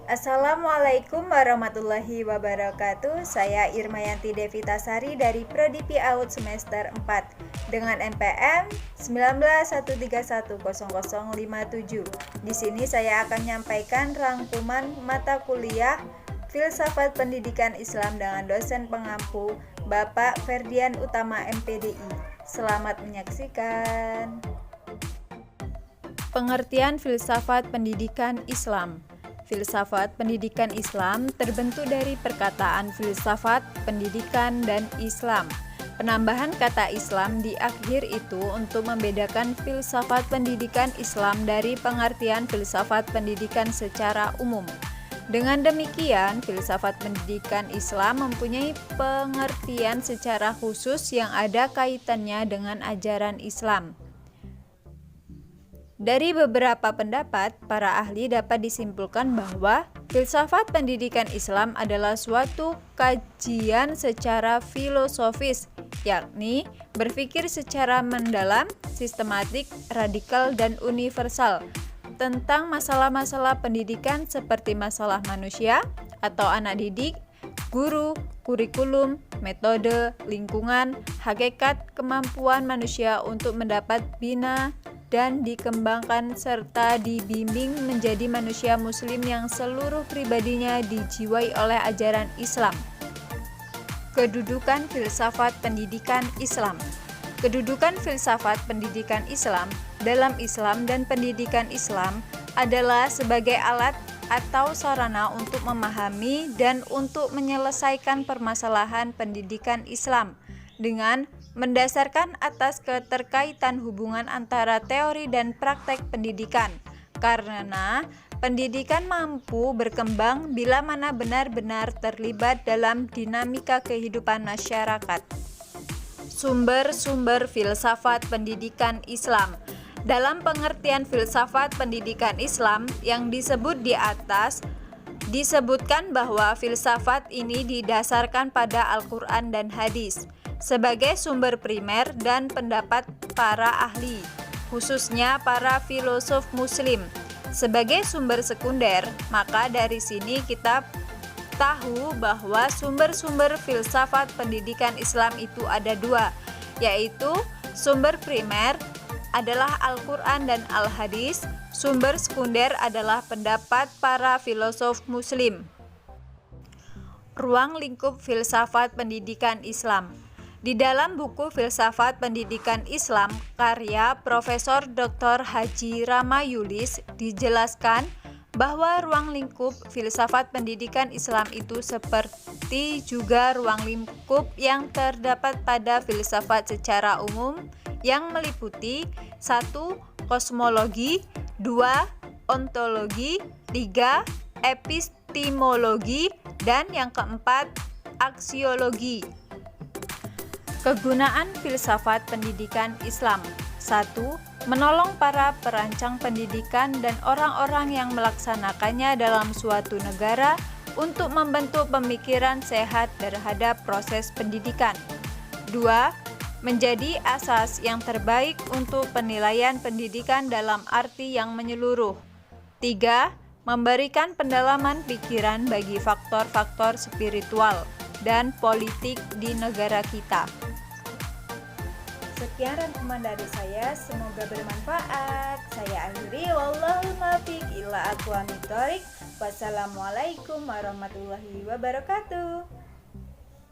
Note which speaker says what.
Speaker 1: Assalamualaikum warahmatullahi wabarakatuh. Saya Irmayanti Devitasari dari Prodi PAUD semester 4 dengan NPM 1913100057. Di sini saya akan menyampaikan rangkuman mata kuliah Filsafat Pendidikan Islam dengan dosen pengampu Bapak Ferdian Utama MPDI. Selamat menyaksikan. Pengertian filsafat pendidikan Islam. Filsafat pendidikan Islam terbentuk dari perkataan filsafat, pendidikan, dan Islam. Penambahan kata Islam di akhir itu untuk membedakan filsafat pendidikan Islam dari pengertian filsafat pendidikan secara umum. Dengan demikian, filsafat pendidikan Islam mempunyai pengertian secara khusus yang ada kaitannya dengan ajaran Islam. Dari beberapa pendapat, para ahli dapat disimpulkan bahwa filsafat pendidikan Islam adalah suatu kajian secara filosofis, yakni berpikir secara mendalam, sistematik, radikal, dan universal tentang masalah-masalah pendidikan seperti masalah manusia atau anak didik, guru, kurikulum, metode, lingkungan, hakikat, kemampuan manusia untuk mendapat bina dan dikembangkan serta dibimbing menjadi manusia muslim yang seluruh pribadinya dijiwai oleh ajaran Islam. Kedudukan filsafat pendidikan Islam. Kedudukan filsafat pendidikan Islam dalam Islam dan pendidikan Islam adalah sebagai alat atau sarana untuk memahami dan untuk menyelesaikan permasalahan pendidikan Islam dengan mendasarkan atas keterkaitan hubungan antara teori dan praktek pendidikan, karena pendidikan mampu berkembang bila mana benar-benar terlibat dalam dinamika kehidupan masyarakat. Sumber-sumber filsafat pendidikan Islam. Dalam pengertian filsafat pendidikan Islam yang disebut di atas, disebutkan bahwa filsafat ini didasarkan pada Al-Quran dan hadis sebagai sumber primer dan pendapat para ahli, khususnya para filosof muslim, sebagai sumber sekunder. Maka dari sini kita tahu bahwa sumber-sumber filsafat pendidikan Islam itu ada dua, yaitu sumber primer adalah Al-Quran dan Al-Hadis, sumber sekunder adalah pendapat para filosof muslim. Ruang lingkup filsafat pendidikan Islam. Di dalam buku Filsafat Pendidikan Islam karya Profesor Dr. Haji Rama Yulis dijelaskan bahwa ruang lingkup filsafat pendidikan Islam itu seperti juga ruang lingkup yang terdapat pada filsafat secara umum yang meliputi 1. Kosmologi, 2. Ontologi, 3. Epistemologi, dan yang keempat, aksiologi. Kegunaan filsafat pendidikan Islam. 1. Menolong para perancang pendidikan dan orang-orang yang melaksanakannya dalam suatu negara untuk membentuk pemikiran sehat terhadap proses pendidikan. 2. Menjadi asas yang terbaik untuk penilaian pendidikan dalam arti yang menyeluruh. 3. Memberikan pendalaman pikiran bagi faktor-faktor spiritual dan politik di negara kita. Sekian rangkuman dari saya, semoga bermanfaat. Saya akhiri, wallahul muwaffiq ila aqwamit thoriq. Wassalamualaikum warahmatullahi wabarakatuh.